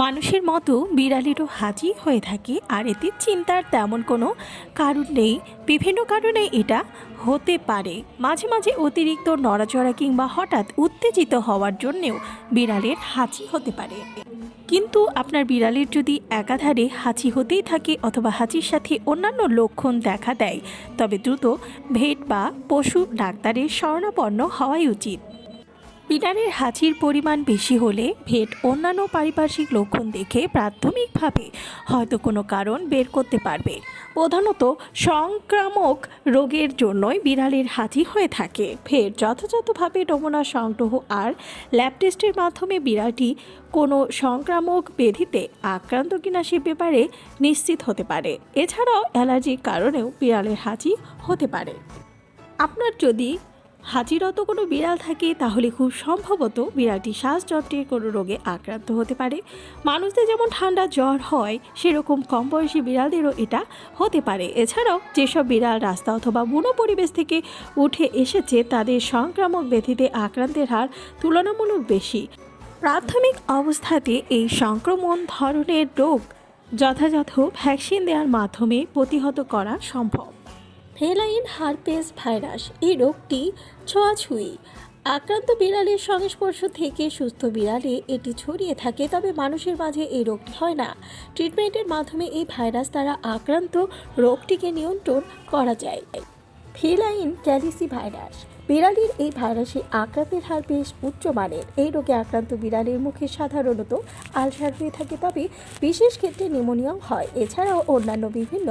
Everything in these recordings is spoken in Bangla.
মানুষের মতো বিড়ালেরও হাঁচি হয়ে থাকে, আর এতে চিন্তার তেমন কোনো কারণ নেই। বিভিন্ন কারণে এটা হতে পারে। মাঝে মাঝে অতিরিক্ত নড়াচড়া কিংবা হঠাৎ উত্তেজিত হওয়ার জন্যেও বিড়ালের হাঁচি হতে পারে। কিন্তু আপনার বিড়ালের যদি একাধারে হাঁচি হতেই থাকে অথবা হাঁচির সাথে অন্যান্য লক্ষণ দেখা দেয়, তবে দ্রুত ভেট বা পশু ডাক্তারের শরণাপন্ন হওয়াই উচিত। বিড়ালের হাঁচির পরিমাণ বেশি হলে ভেট অন্যান্য পারিপার্শ্বিক লক্ষণ দেখে প্রাথমিকভাবে হয়তো কোনো কারণ বের করতে পারবে। প্রধানত সংক্রামক রোগের জন্যই বিড়ালের হাঁচি হয়ে থাকে। ভেট যথাযথভাবে নমুনা সংগ্রহ আর ল্যাব টেস্টের মাধ্যমে বিড়ালটি কোনো সংক্রামক ব্যাধিতে আক্রান্ত কিনা সে ব্যাপারে নিশ্চিত হতে পারে। এছাড়াও অ্যালার্জির কারণেও বিড়ালের হাঁচি হতে পারে। আপনার যদি হাঁচিরত কোনো বিড়াল থাকে, তাহলে খুব সম্ভবত বিড়ালটি শ্বাসযন্ত্রের কোনো রোগে আক্রান্ত হতে পারে। মানুষদের যেমন ঠান্ডা জ্বর হয়, সেরকম কম বয়সী বিড়ালদেরও এটা হতে পারে। এছাড়াও যেসব বিড়াল রাস্তা অথবা বুনো পরিবেশ থেকে উঠে এসেছে, তাদের সংক্রামক ব্যাধিতে আক্রান্তের হার তুলনামূলক বেশি। প্রাথমিক অবস্থাতে এই সংক্রমণ ধরনের রোগ যথাযথ ভ্যাকসিন দেওয়ার মাধ্যমে প্রতিহত করা সম্ভব। ফেলাইন হারপেস ভাইরাস এই রোগটি ছোঁয়াছুঁয়ি। আক্রান্ত বিড়ালের সংস্পর্শ থেকে সুস্থ বিড়ালে এটি ছড়িয়ে থাকে, তবে মানুষের মাঝে এই রোগটি হয় না। ট্রিটমেন্টের মাধ্যমে এই ভাইরাস দ্বারা আক্রান্ত রোগটিকে নিয়ন্ত্রণ করা যায়। ফেলাইন ক্যালিসি ভাইরাস বিড়ালির এই ভাইরাসে আক্রান্তের হার বেশ উচ্চমানের। এই রোগে আক্রান্ত বিড়ালের মুখে সাধারণত আলসার হয়ে থাকে, তবে বিশেষ ক্ষেত্রে নিউমোনিয়াও হয়। এছাড়াও অন্যান্য বিভিন্ন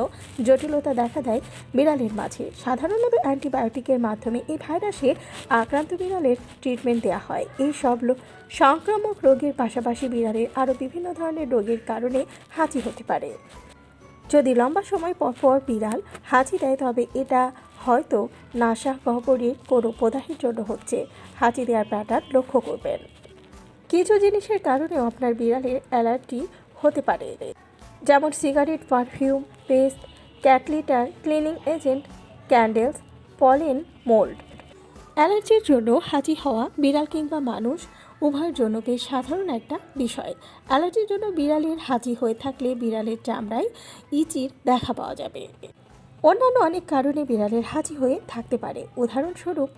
জটিলতা দেখা দেয় বিড়ালের মাঝে। সাধারণত অ্যান্টিবায়োটিকের মাধ্যমে এই ভাইরাসে আক্রান্ত বিড়ালের ট্রিটমেন্ট দেওয়া হয়। এই সব সংক্রামক রোগের পাশাপাশি বিড়ালের আরও বিভিন্ন ধরনের রোগের কারণে হাঁচি হতে পারে। যদি লম্বা সময় পর বিড়াল হাঁচি দেয়, তবে এটা হয়তো নাসা গহ্বরের কোনো প্রদাহের জন্য হচ্ছে। হাঁচি দেওয়ার প্যাটার্ন লক্ষ্য করবেন। কিছু জিনিসের কারণেও আপনার বিড়ালের অ্যালার্জি হতে পারে, যেমন cigarette, perfume, paste, cat litter, cleaning agent, candles, pollen, mould. অ্যালার্জির জন্য হাঁচি হওয়া বিড়াল কিংবা মানুষ উভয়ের জন্য বেশ সাধারণ একটা বিষয়। অ্যালার্জির জন্য বিড়ালের হাঁচি হয়ে থাকলে বিড়ালের চামড়ায় ইচির দেখা পাওয়া যাবে। অন্যান্য অনেক কারণে বিড়ালের হাঁচি হয়ে থাকতে পারে। উদাহরণস্বরূপ,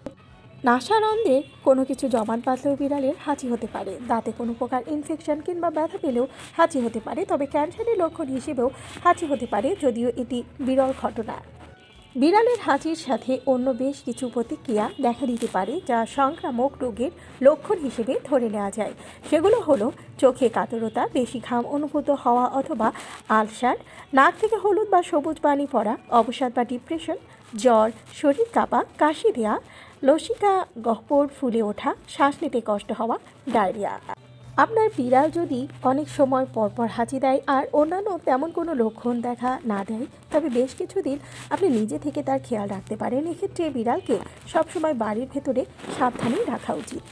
নাসারন্ধ্রে কোনো কিছু জমাট বাঁধলেও বিড়ালের হাঁচি হতে পারে। দাঁতে কোনো প্রকার ইনফেকশন কিংবা ব্যথা পেলেও হাঁচি হতে পারে। তবে ক্যান্সারের লক্ষণ হিসেবেও হাঁচি হতে পারে, যদিও এটি বিরল ঘটনা। বিড়ালের হাঁচির সাথে অন্য বেশ কিছু প্রতিক্রিয়া দেখা দিতে পারে, যা সংক্রামক রোগের লক্ষণ হিসেবে ধরে নেওয়া যায়। সেগুলো হলো চোখে কাতরতা, বেশি ঘাম অনুভূত হওয়া অথবা আলসার, নাক থেকে হলুদ বা সবুজ পানি পড়া, অবসাদ বা ডিপ্রেশন, জ্বর, শরীর কাঁপা, কাশি দেওয়া, লসিকা গহ্বর ফুলে ওঠা, শ্বাস নিতে কষ্ট হওয়া, ডায়রিয়া। আপনার বিড়াল যদি অনেক সময় পরপর হাঁচি দেয় আর অন্যান্য তেমন কোনো লক্ষণ দেখা না দেয়, তবে বেশ কিছুদিন আপনি নিজে থেকে তার খেয়াল রাখতে পারেন। এক্ষেত্রে বিড়ালকে সবসময় বাড়ির ভেতরে সাবধানে রাখা উচিত।